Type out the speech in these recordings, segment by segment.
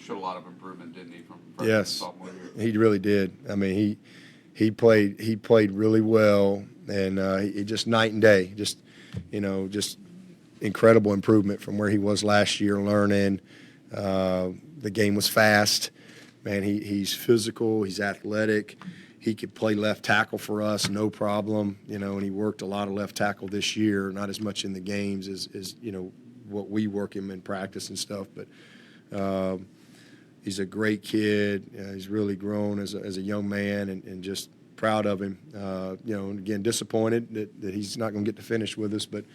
showed a lot of improvement, didn't he, from freshman to Yes, sophomore year? he really did. I mean, he played really well, and he just night and day. Just just incredible improvement from where he was last year. Learning, the game was fast. Man, he's physical. He's athletic. He could play left tackle for us, no problem. And he worked a lot of left tackle this year. Not as much in the games as what we work him in practice and stuff, but. He's a great kid. He's really grown as a young man, and just proud of him. And again, disappointed that he's not going to get to finish with us, but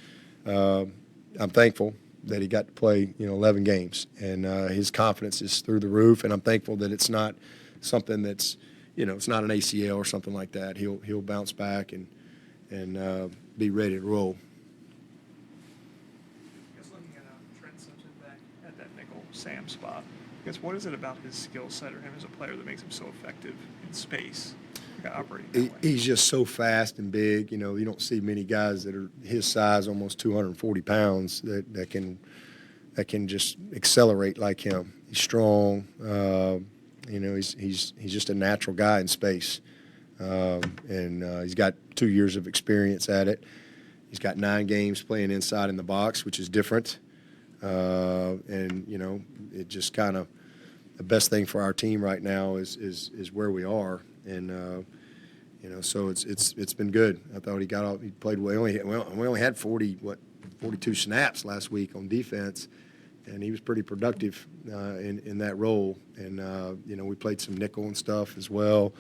I'm thankful that he got to play 11 games, and his confidence is through the roof. And I'm thankful that it's not something that's it's not an ACL or something like that. He'll bounce back and be ready to roll. Just looking at Trent Simpson back at that nickel Sam spot. I guess what is it about his skill set or him as a player that makes him so effective in space, operating that way? He's just so fast and big. You don't see many guys that are his size, almost 240 pounds, that can just accelerate like him. He's strong. He's just a natural guy in space, and he's got 2 years of experience at it. He's got 9 games playing inside in the box, which is different. It just kind of the best thing for our team right now is where we are, and so it's been good. I thought he got out. He played well. We only had 42 snaps last week on defense, and he was pretty productive in that role. And we played some nickel and stuff as well,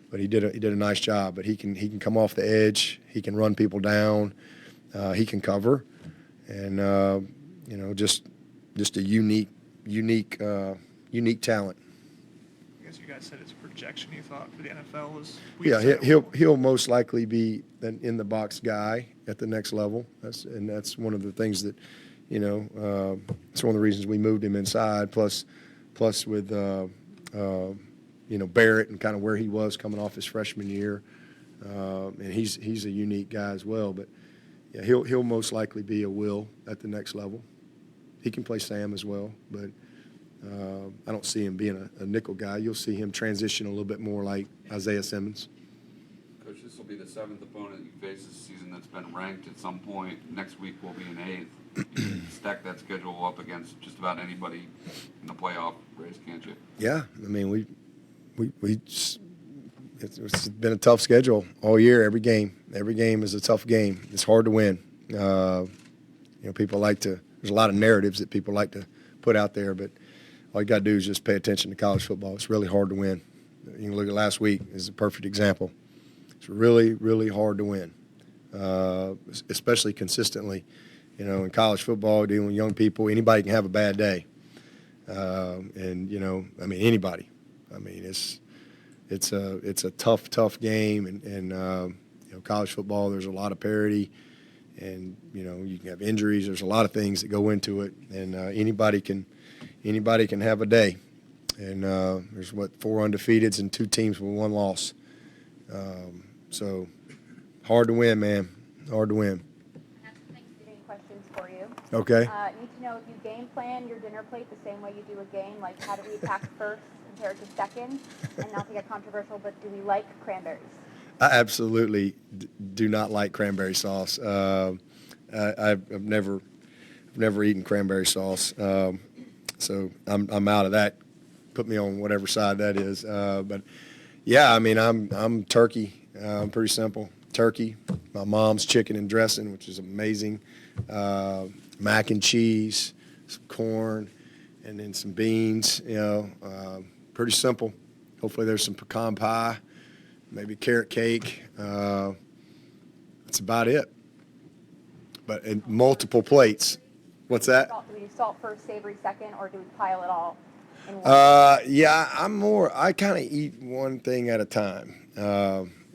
but he did a nice job. But he can come off the edge. He can run people down. He can cover, and just a unique talent. I guess you guys said his projection you thought for the NFL was. Yeah, he'll most likely be an in the box guy at the next level. That's one of the things that, it's one of the reasons we moved him inside. Plus with Barrett and kind of where he was coming off his freshman year, and he's a unique guy as well. But yeah, he'll most likely be a Will at the next level. He can play Sam as well, but I don't see him being a nickel guy. You'll see him transition a little bit more like Isaiah Simmons. Coach, this will be the 7th opponent you face this season that's been ranked at some point. Next week will be an 8th. You can stack that schedule up against just about anybody in the playoff race, can't you? Yeah, I mean it's been a tough schedule all year. Every game is a tough game. It's hard to win. People like to. There's a lot of narratives that people like to put out there, but all you got to do is just pay attention to college football. It's really hard to win. You can look at last week as a perfect example. It's really, really hard to win, especially consistently. In college football, dealing with young people, anybody can have a bad day. Anybody. I mean, it's a tough game, and college football, there's a lot of parity. And you can have injuries. There's a lot of things that go into it, and anybody can have a day. And there's 4 undefeateds and 2 teams with 1 loss. So hard to win, man. Hard to win. I have some Thanksgiving questions for you. Okay. Need to know if you game plan your dinner plate the same way you do a game. Like, how do we attack first compared to second? And not to get controversial, but do we like cranberries? I absolutely do not like cranberry sauce. I've never eaten cranberry sauce, so I'm out of that. Put me on whatever side that is. But yeah, I mean I'm turkey. I'm pretty simple. Turkey. My mom's chicken and dressing, which is amazing. Mac and cheese, some corn, and then some beans. Pretty simple. Hopefully there's some pecan pie. Maybe carrot cake. That's about it. But in multiple plates. What's that? Do we do salt first, savory second, or do we pile it all in one? Yeah, I kind of eat one thing at a time.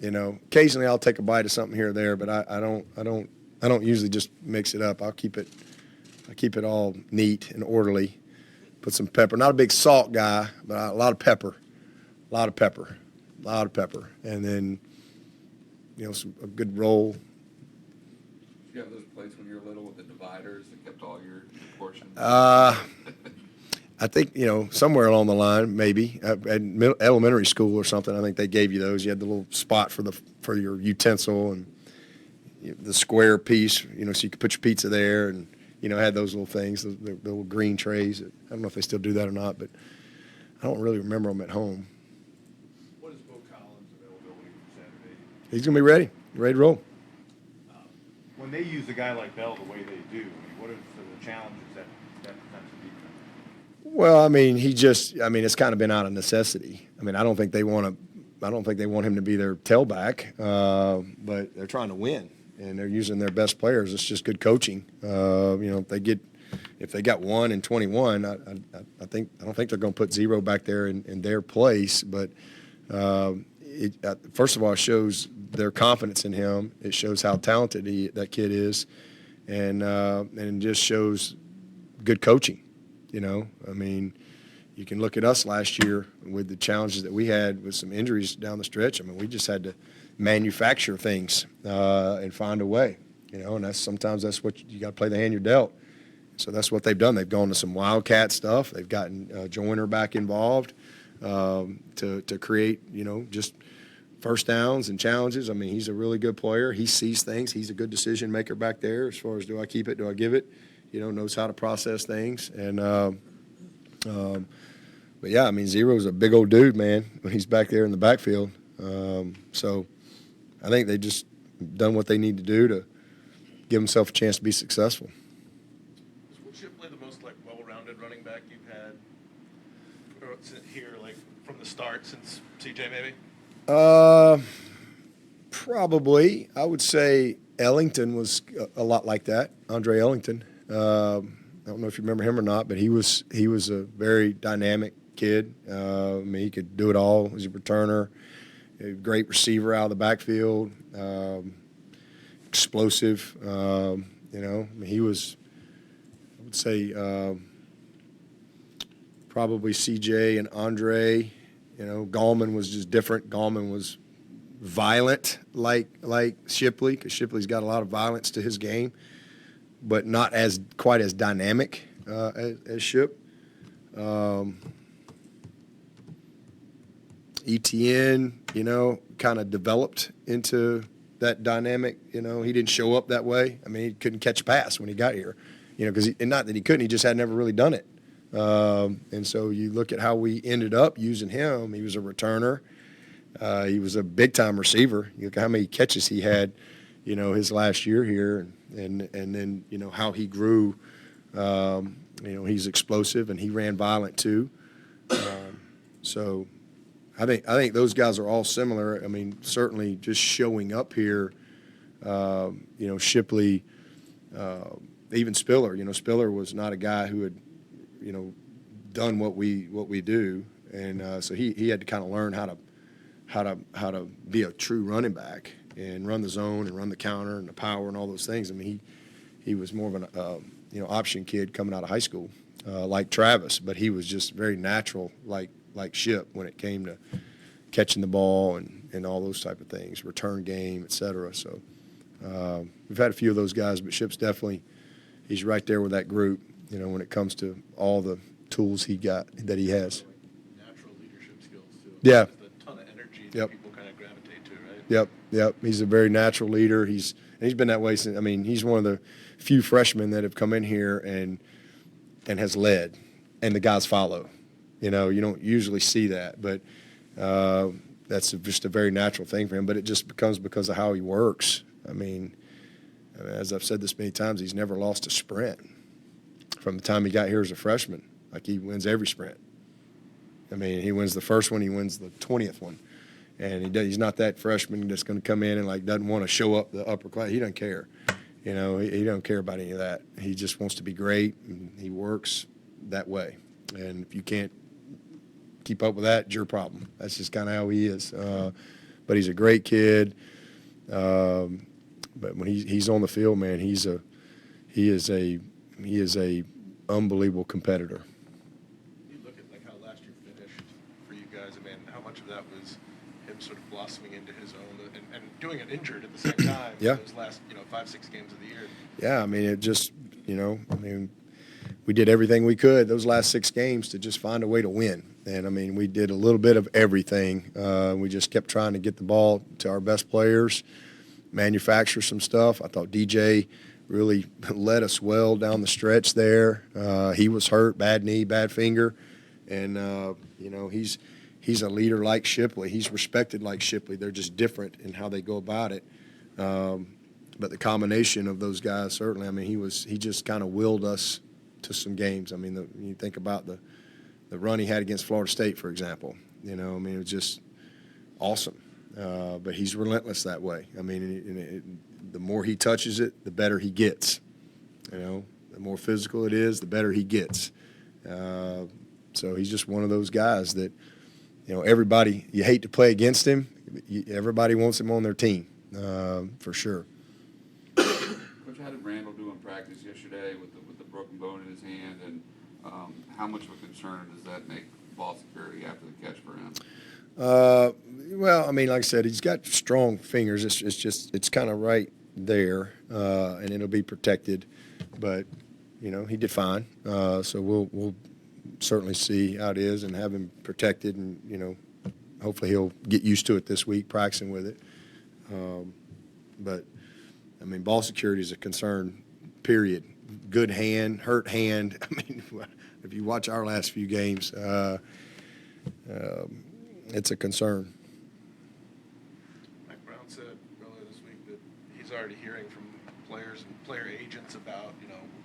Occasionally I'll take a bite of something here or there, but I don't usually just mix it up. I keep it all neat and orderly. Put some pepper. Not a big salt guy, but a lot of pepper. And then, a good roll. Did you have those plates when you were little with the dividers that kept all your portions? I think, somewhere along the line, maybe at elementary school or something, I think they gave you those. You had the little spot for your utensil and the square piece, so you could put your pizza there, and had those little things, the little green trays. I don't know if they still do that or not, but I don't really remember them at home. What is Bo Collins' availability for Saturday? He's gonna be ready to roll. When they use a guy like Bell the way they do, what are the challenges that defensive defense? Well, it's kind of been out of necessity. I don't think they want him to be their tailback, but they're trying to win, and they're using their best players. It's just good coaching. If they got 1 and 21, I don't think they're going to put 0 back there in their place. But first of all, it shows their confidence in him. It shows how talented that kid is, and it just shows good coaching. You can look at us last year with the challenges that we had with some injuries down the stretch. We just had to manufacture things and find a way, and sometimes that's what you got to play the hand you're dealt. So that's what they've done. They've gone to some wildcat stuff. They've gotten Joyner back involved to create, just first downs and challenges. He's a really good player. He sees things. He's a good decision maker back there as far as do I keep it, do I give it, knows how to process things. And but yeah, Zero's a big old dude, man, when he's back there in the backfield. So I think they just done what they need to do to give himself a chance to be successful. Is Woodship the most well-rounded running back you've had here, from the start since CJ maybe? Probably. I would say Ellington was a lot like that. Andre Ellington. I don't know if you remember him or not, but he was a very dynamic kid. He could do it all as a returner, a great receiver out of the backfield, explosive. He was, I would say, probably CJ and Andre. Gallman was just different. Gallman was violent like Shipley, because Shipley's got a lot of violence to his game, but not quite as dynamic as Ship. ETN, kind of developed into that dynamic. He didn't show up that way. He couldn't catch a pass when he got here, and not that he couldn't, he just had never really done it. And so you look at how we ended up using him. He was a returner. He was a big-time receiver. You look at how many catches he had, his last year here, and then, how he grew. He's explosive, and he ran violent too. So I think those guys are all similar. Certainly just showing up here, Shipley, even Spiller. Spiller was not a guy who had, done what we do, and so he had to kind of learn how to be a true running back and run the zone and run the counter and the power and all those things. He was more of an option kid coming out of high school, like Travis, but he was just very natural, like Ship, when it came to catching the ball and all those type of things, return game, et cetera. So we've had a few of those guys, but Ship's he's right there with that group, when it comes to all the tools he has. Natural leadership skills too. Yeah. Just a ton of energy that Yep. people kind of gravitate to, right? Yep. He's a very natural leader. He's been that way since. He's one of the few freshmen that have come in here and has led, and the guys follow. You don't usually see that, but that's just a very natural thing for him. But it just becomes because of how he works. As I've said this many times, he's never lost a sprint from the time he got here as a freshman. He wins every sprint. He wins the first one, he wins the 20th one. And he's not that freshman that's going to come in and doesn't want to show up the upper class. He doesn't care. He doesn't care about any of that. He just wants to be great, and he works that way. And if you can't keep up with that, it's your problem. That's just kind of how he is. But he's a great kid. But when he's on the field, man, he is a unbelievable competitor. You look at how last year finished for you guys. How much of that was him sort of blossoming into his own and doing it injured at the same time? Yeah. Those last 5-6 games of the year. Yeah, it just we did everything we could those last 6 games to just find a way to win. And, I mean, we did a little bit of everything. We just kept trying to get the ball to our best players, manufacture some stuff. I thought DJ really led us well down the stretch there. He was hurt, bad knee, bad finger. And, he's a leader like Shipley. He's respected like Shipley. They're just different in how they go about it. But the combination of those guys, certainly, I mean, he just kind of willed us to some games. I mean, you think about the run he had against Florida State, for example. I mean, it was just awesome. But he's relentless that way. I mean, the more he touches it, the better he gets. The more physical it is, the better he gets. So he's just one of those guys that, everybody, you hate to play against him. Everybody wants him on their team, for sure. Coach, how did Randall do in practice yesterday with the broken bone in his hand, and how much of a concern does that make ball security after the catch for him? Well, I mean, like I said, he's got strong fingers. It's kind of right there, and it'll be protected. But he did fine. So we'll certainly see how it is and have him protected, and hopefully he'll get used to it this week, practicing with it. But I mean, ball security is a concern. Period. Good hand, hurt hand. I mean, if you watch our last few games, it's a concern. Mike Brown said earlier this week that he's already hearing from players and player agents about,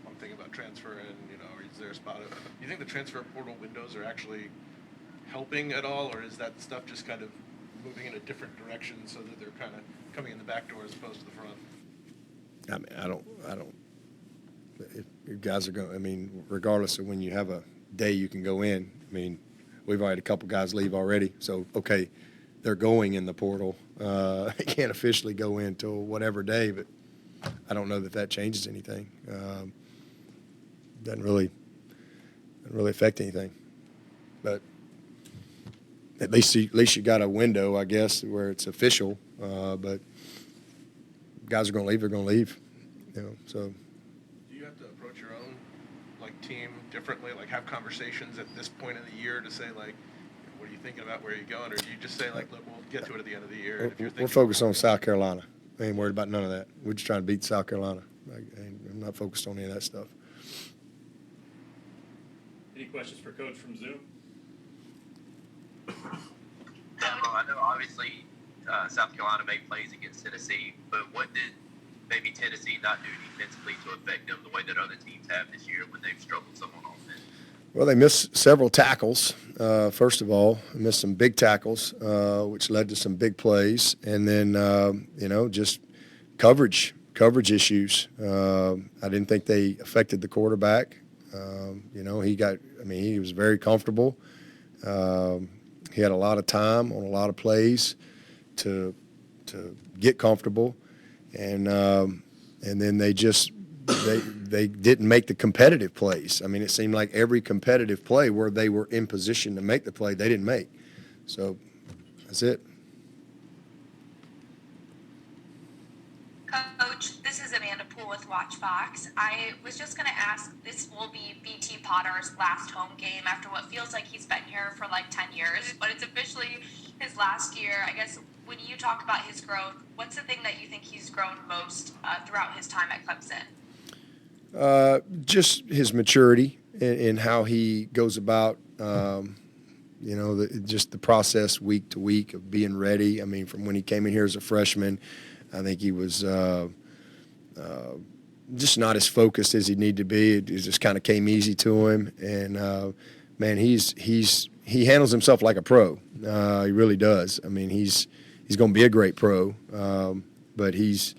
I'm thinking about transferring, or is there a spot? Do you think the transfer portal windows are actually helping at all, or is that stuff just kind of moving in a different direction so that they're kind of coming in the back door as opposed to the front? I mean, I don't. If guys are going, I mean, regardless of when you have a day you can go in, I mean, we've already had a couple guys leave already. So, okay, they're going in the portal. They can't officially go in till whatever day, but I don't know that changes anything. Doesn't really affect anything. But at least you got a window, I guess, where it's official. But guys are going to leave. They're going to leave. So. Do you have to approach your own team differently? Have conversations at this point in the year to say what are you thinking about, where are you going, or do you just say look, we'll get to it at the end of the year? We're focused on South Carolina. I ain't worried about none of that. We're just trying to beat South Carolina. I'm not focused on any of that stuff. Any questions for Coach from Zoom? Dabo, I know obviously South Carolina made plays against Tennessee, but what did maybe Tennessee not do defensively to affect them the way that other teams have this year when they've struggled some on offense? Well, they missed several tackles. First of all, missed some big tackles, which led to some big plays, and then just coverage issues. I didn't think they affected the quarterback. He was very comfortable. He had a lot of time on a lot of plays to get comfortable, and then they didn't make the competitive plays. I mean, it seemed like every competitive play where they were in position to make the play, they didn't make. So that's it. Coach, this is Amanda Poole with Watch Fox. I was just going to ask, this will be BT Potter's last home game after what feels like he's been here for 10 years, but it's officially his last year. I guess when you talk about his growth, what's the thing that you think he's grown most throughout his time at Clemson? Just his maturity in how he goes about, just the process week to week of being ready. I mean, from when he came in here as a freshman, I think he was just not as focused as he needed to be. It just kind of came easy to him, and man, he handles himself like a pro. He really does. I mean, he's going to be a great pro, but he's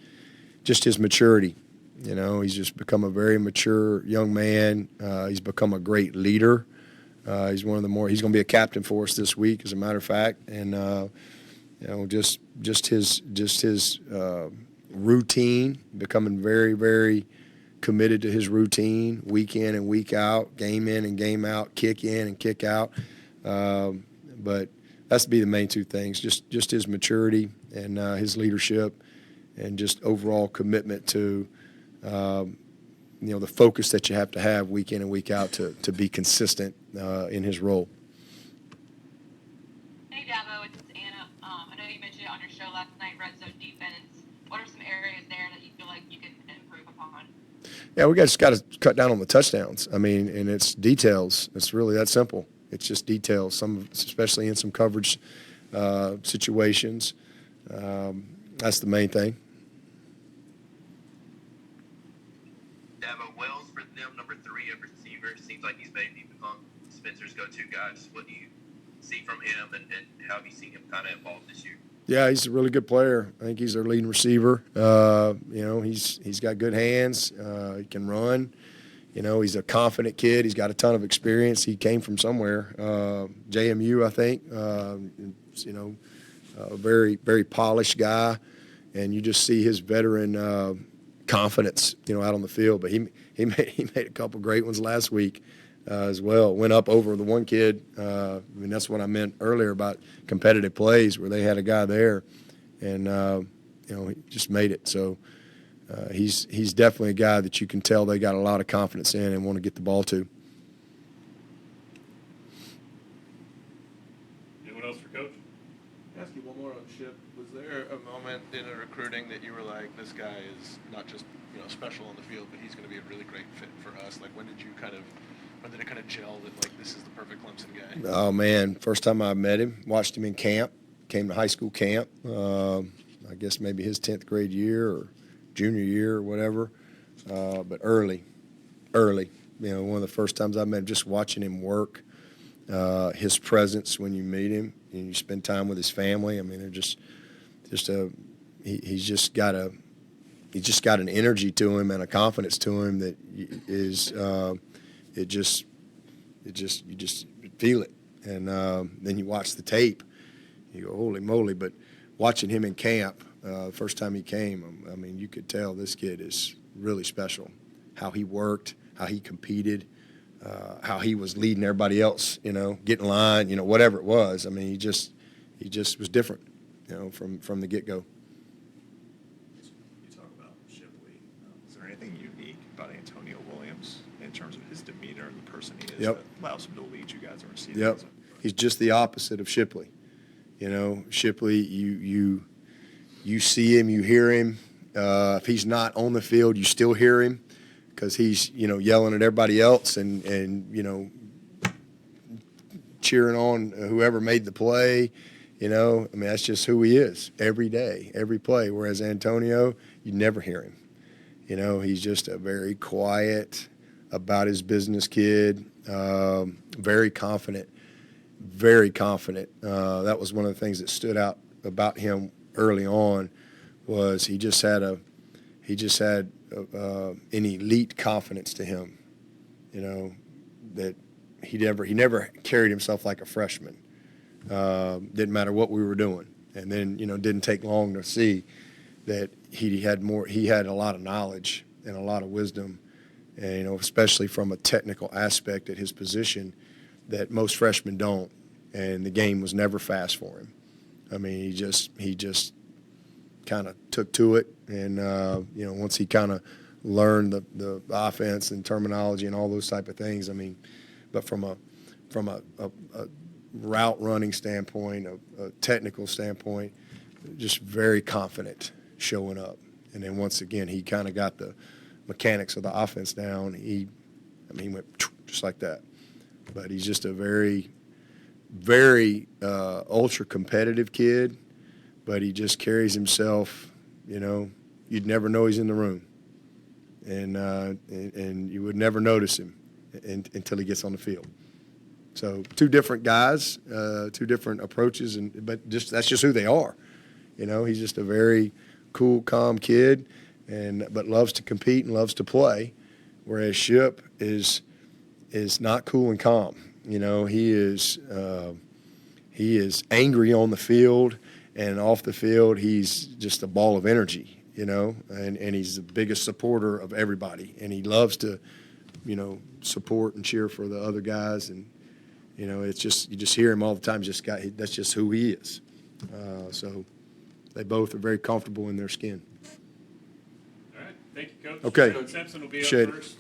just his maturity. He's just become a very mature young man. He's become a great leader. He's one of the more. He's going to be a captain for us this week, as a matter of fact, and just his routine, becoming very, very committed to his routine, week in and week out, game in and game out, kick in and kick out. But that's to be the main two things: just his maturity and his leadership, and just overall commitment to the focus that you have to have week in and week out to be consistent in his role. Hey Dabo, it's Anna. I know you mentioned it on your show last night, red zone defense. What are some areas there that you feel like you can improve upon? Yeah, we just got to cut down on the touchdowns. I mean, and it's details. It's really that simple. It's just details. Especially in some coverage situations. That's the main thing. Dabo, Wells for them, number 3 of receiver. Seems like he's maybe become Spencer's go-to guy. Just what do you see from him, and how have you seen him kind of evolve this year? Yeah, he's a really good player. I think he's their leading receiver. He's got good hands. He can run. He's a confident kid. He's got a ton of experience. He came from somewhere, JMU, I think. A very, very polished guy, and you just see his veteran confidence, out on the field. But he made a couple great ones last week as well. Went up over the one kid. That's what I meant earlier about competitive plays where they had a guy there, and he just made it. So he's definitely a guy that you can tell they got a lot of confidence in and want to get the ball to. Anyone else for Coach? Ask you one more on Ship. Was there a moment in a recruiting that you were like, this guy is not just special on the field, but he's going to be a really great fit for us? Like, when did it kind of gel that like this is the perfect Clemson guy? Oh man, first time I met him, watched him in camp. Came to high school camp. I guess maybe his 10th grade year or junior year or whatever. But early. One of the first times I met him, just watching him work. His presence when you meet him and you spend time with his family. I mean, they're he's just got an energy to him and a confidence to him that is you just feel it. And then you watch the tape, you go, holy moly! But watching him in camp, the first time he came, I mean, you could tell this kid is really special. How he worked, how he competed. How he was leading everybody else, get in line, whatever it was. I mean, he just was different, from the get-go. You talk about Shipley. Is there anything unique about Antonio Williams in terms of his demeanor and the person he is Yep. that allows him to lead you guys on receiving? Yep. He's just the opposite of Shipley. Shipley, you see him, you hear him. If he's not on the field, you still hear him. Because he's, yelling at everybody else and cheering on whoever made the play. I mean, that's just who he is every day, every play. Whereas Antonio, you never hear him. He's just a very quiet, about his business kid, very confident, very confident. That was one of the things that stood out about him early on was he just had an elite confidence to him, that he never carried himself like a freshman. Didn't matter what we were doing. And then, didn't take long to see that he had a lot of knowledge and a lot of wisdom, and, especially from a technical aspect at his position that most freshmen don't. And the game was never fast for him. I mean, he just kind of took to it, and once he kind of learned the offense and terminology and all those type of things. I mean, but from a route running standpoint, a technical standpoint, just very confident showing up. And then once again, he kind of got the mechanics of the offense down. He went just like that. But he's just a very, very ultra competitive kid. But he just carries himself, you'd never know he's in the room. And you would never notice him until he gets on the field. So two different guys, two different approaches, but that's just who they are. He's just a very cool, calm kid, but loves to compete and loves to play, whereas Ship is not cool and calm. He is angry on the field. And off the field, he's just a ball of energy, and he's the biggest supporter of everybody. And he loves to, support and cheer for the other guys. And, it's just, you just hear him all the time. That's just who he is. So they both are very comfortable in their skin. All right. Thank you, Coach. Okay. Coach Simpson will be up Appreciate it. first.